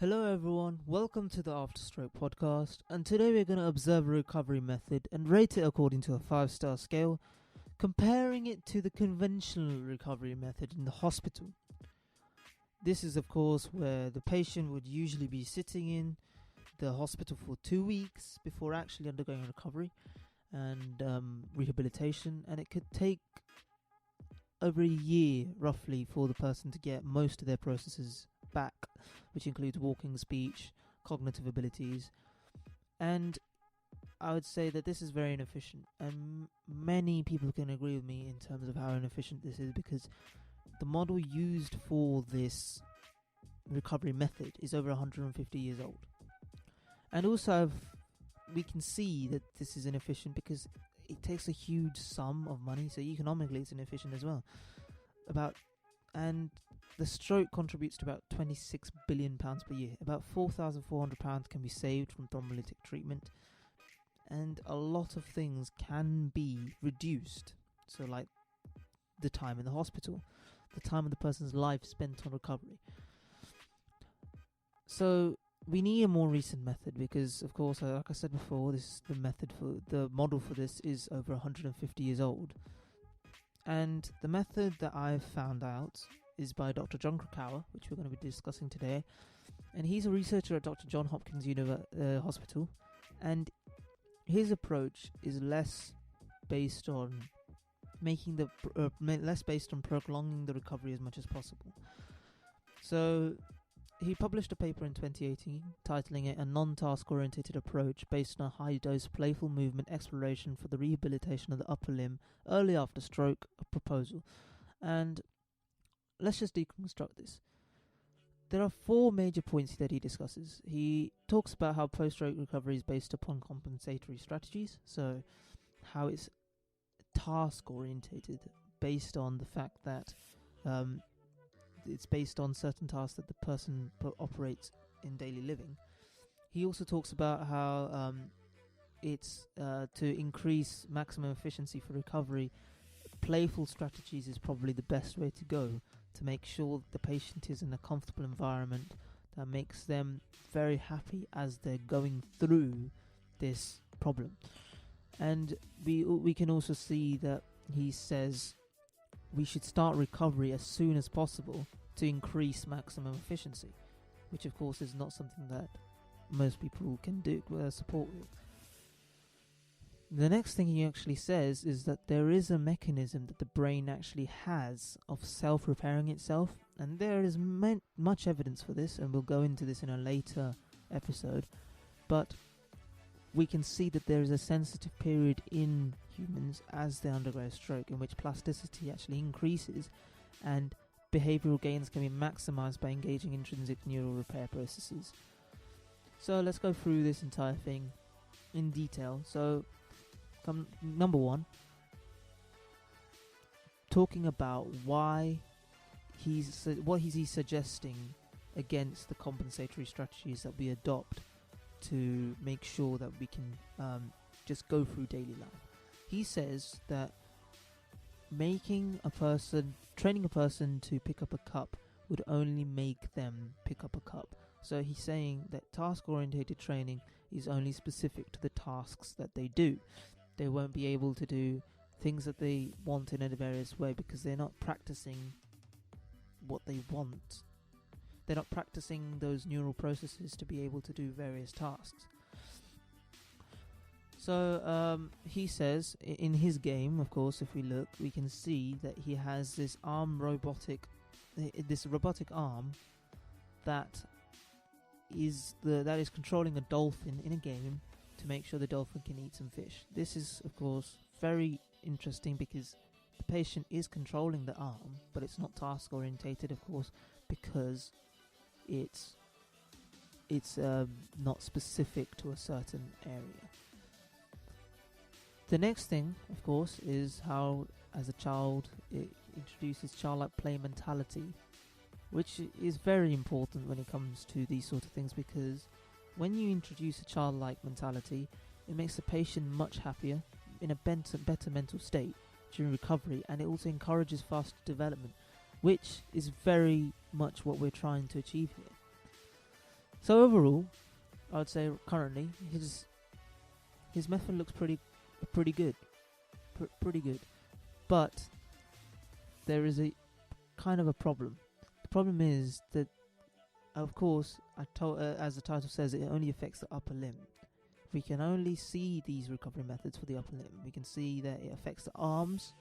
Hello everyone, welcome to the After Stroke podcast, and today we're going to observe a recovery method and rate it according to a 5-star scale, comparing it to the conventional recovery method in the hospital. This is of course where the patient would usually be sitting in the hospital for 2 weeks before actually undergoing recovery and rehabilitation, and it could take over a year roughly for the person to get most of their processes back, which includes walking, speech, cognitive abilities. And I would say that this is very inefficient, and many people can agree with me in terms of how inefficient this is, because the model used for this recovery method is over 150 years old. And also we can see that this is inefficient because it takes a huge sum of money, so economically it's inefficient as well. And the stroke contributes to about £26 billion per year. About £4,400 can be saved from thrombolytic treatment, and a lot of things can be reduced. So like the time in the hospital, the time of the person's life spent on recovery. So we need a more recent method because, of course, like I said before, the model for this is over 150 years old. And the method that I've found out is by Dr. John Krakauer, which we're going to be discussing today. And he's a researcher at Dr. John Hopkins Hospital. And his approach is less based on prolonging the recovery as much as possible. So he published a paper in 2018 titling it A Non-Task Orientated Approach Based on a High-Dose Playful Movement Exploration for the Rehabilitation of the Upper Limb Early After Stroke, a proposal. And let's just deconstruct this. There are 4 major points that he discusses. He talks about how post-stroke recovery is based upon compensatory strategies, so how it's task-orientated based on the fact that it's based on certain tasks that the person operates in daily living. He also talks about how it's to increase maximum efficiency for recovery. Playful strategies is probably the best way to go to make sure that the patient is in a comfortable environment that makes them very happy as they're going through this problem. And we can also see that he says we should start recovery as soon as possible to increase maximum efficiency, which of course is not something that most people can do support with. The next thing he actually says is that there is a mechanism that the brain actually has of self-repairing itself, and there is much evidence for this, and we'll go into this in a later episode, but we can see that there is a sensitive period in humans as they undergo a stroke in which plasticity actually increases and behavioral gains can be maximized by engaging intrinsic neural repair processes. So let's go through this entire thing in detail. So number 1, talking about what he's suggesting against the compensatory strategies that we adopt to make sure that we can just go through daily life. He says that training a person to pick up a cup would only make them pick up a cup. So he's saying that task-orientated training is only specific to the tasks that they do. They won't be able to do things that they want in a various way because they're not practicing what they want. They're not practicing those neural processes to be able to do various tasks. So he says in his game, of course, if we look, we can see that he has this robotic arm that is controlling a dolphin in a game to make sure the dolphin can eat some fish. This is, of course, very interesting because the patient is controlling the arm, but it's not task orientated, of course, because it's not specific to a certain area. The next thing, of course, is how, as a child, it introduces childlike play mentality, which is very important when it comes to these sort of things, because when you introduce a childlike mentality, it makes the patient much happier, in a better mental state during recovery, and it also encourages faster development, which is very much what we're trying to achieve here. So overall, I would say currently his method looks pretty good, pretty good. But there is a kind of a problem. The problem is that, of course, as the title says, it only affects the upper limb. We can only see these recovery methods for the upper limb. We can see that it affects the arms,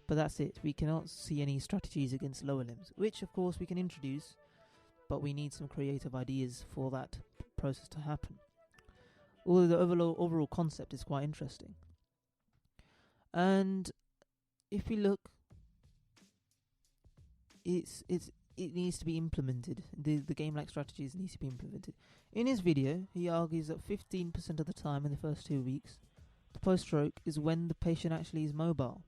but that's it. We cannot see any strategies against lower limbs, which of course we can introduce, but we need some creative ideas for that process to happen. Although the overall concept is quite interesting. And if we look, it needs to be implemented. The game-like strategies needs to be implemented. In his video, he argues that 15% of the time in the first 2 weeks, the post-stroke is when the patient actually is mobile.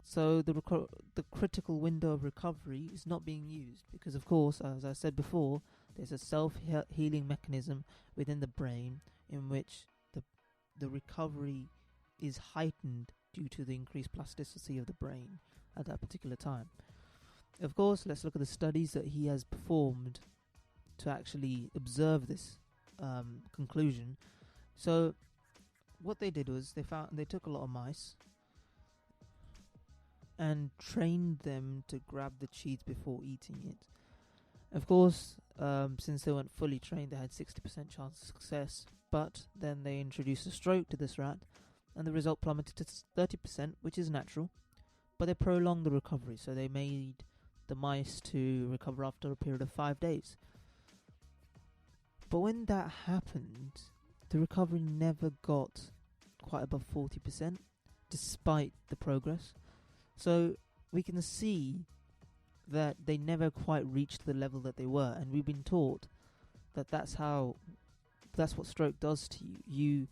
So the critical window of recovery is not being used because, of course, as I said before, there's a self-healing mechanism within the brain in which the recovery is heightened due to the increased plasticity of the brain at that particular time. Of course, let's look at the studies that he has performed to actually observe this conclusion. So what they did was they took a lot of mice and trained them to grab the cheese before eating it. Of course, since they weren't fully trained, they had 60% chance of success, but then they introduced a stroke to this rat, and the result plummeted to 30%, which is natural, but they prolonged the recovery, so they made the mice to recover after a period of 5 days. But when that happened, the recovery never got quite above 40%, despite the progress. So we can see that they never quite reached the level that they were, and we've been taught that that's what stroke does to you. You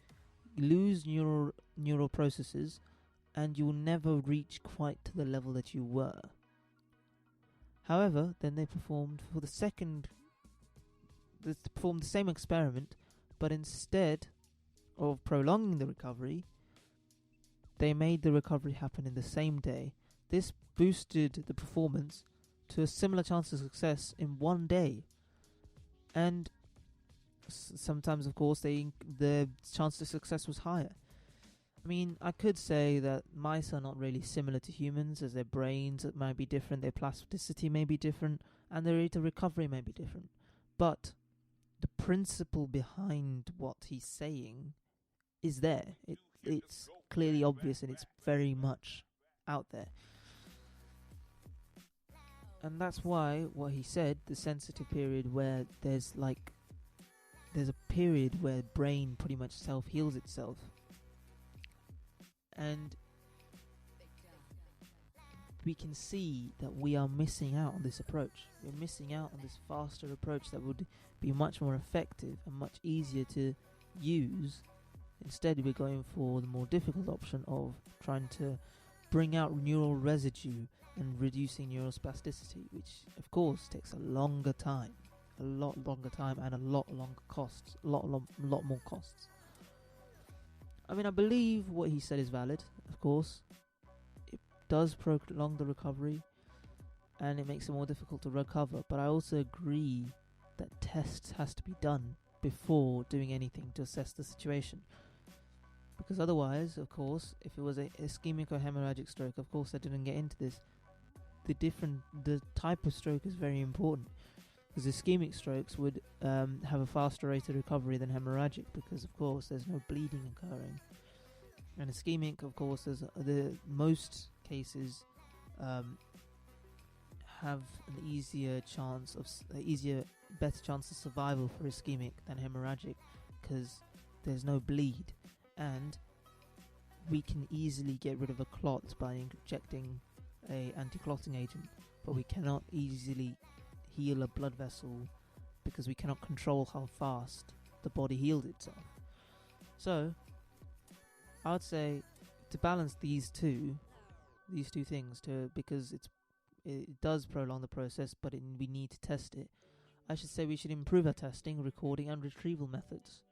lose neural processes, and you will never reach quite to the level that you were. However, then they performed the same experiment, but instead of prolonging the recovery, they made the recovery happen in the same day. This boosted the performance to a similar chance of success in 1 day. And sometimes, of course, the chance of success was higher. I mean, I could say that mice are not really similar to humans, as their brains might be different, their plasticity may be different, and their rate of recovery may be different. But the principle behind what he's saying is there. It's clearly obvious, and it's very much out there. And that's why what he said, the sensitive period where there's a period where brain pretty much self-heals itself. And we can see that we are missing out on this approach. We're missing out on this faster approach that would be much more effective and much easier to use. Instead, we're going for the more difficult option of trying to bring out neural residue and reducing neurospasticity, which of course takes a lot longer time and a lot longer costs, a lot more costs. I mean, I believe what he said is valid, of course. It does prolong the recovery, and it makes it more difficult to recover, but I also agree that tests has to be done before doing anything to assess the situation. Because otherwise, of course, if it was a ischemic or hemorrhagic stroke, of course I didn't get into this. The type of stroke is very important, because ischemic strokes would have a faster rate of recovery than hemorrhagic, because of course there's no bleeding occurring. And ischemic, of course, most cases have better chance of survival for ischemic than hemorrhagic, because there's no bleed, and we can easily get rid of a clot by injecting a anti-clotting agent, but we cannot easily heal a blood vessel because we cannot control how fast the body heals itself. So I would say to balance these two things, because it does prolong the process, but we need to test it. I should say we should improve our testing, recording, and retrieval methods,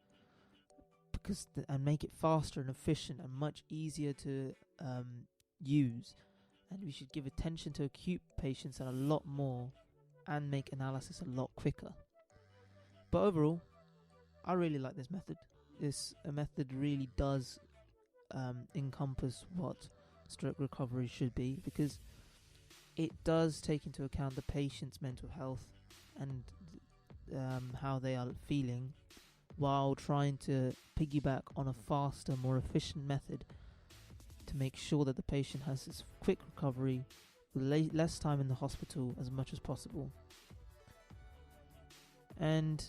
and make it faster and efficient and much easier to use. And we should give attention to acute patients and a lot more, and make analysis a lot quicker. But overall, I really like this method. This method really does encompass what stroke recovery should be, because it does take into account the patient's mental health and how they are feeling, while trying to piggyback on a faster, more efficient method to make sure that the patient has this quick recovery, less time in the hospital as much as possible. And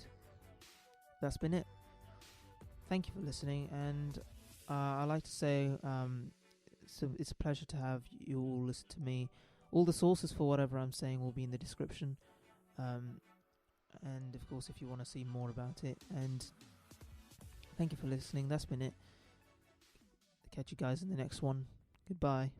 that's been it. Thank you for listening, and I'd like to say so it's a pleasure to have you all listen to me. All the sources for whatever I'm saying will be in the description, and of course if you want to see more about it. And thank you for listening. That's been it. Catch you guys in the next one. Goodbye.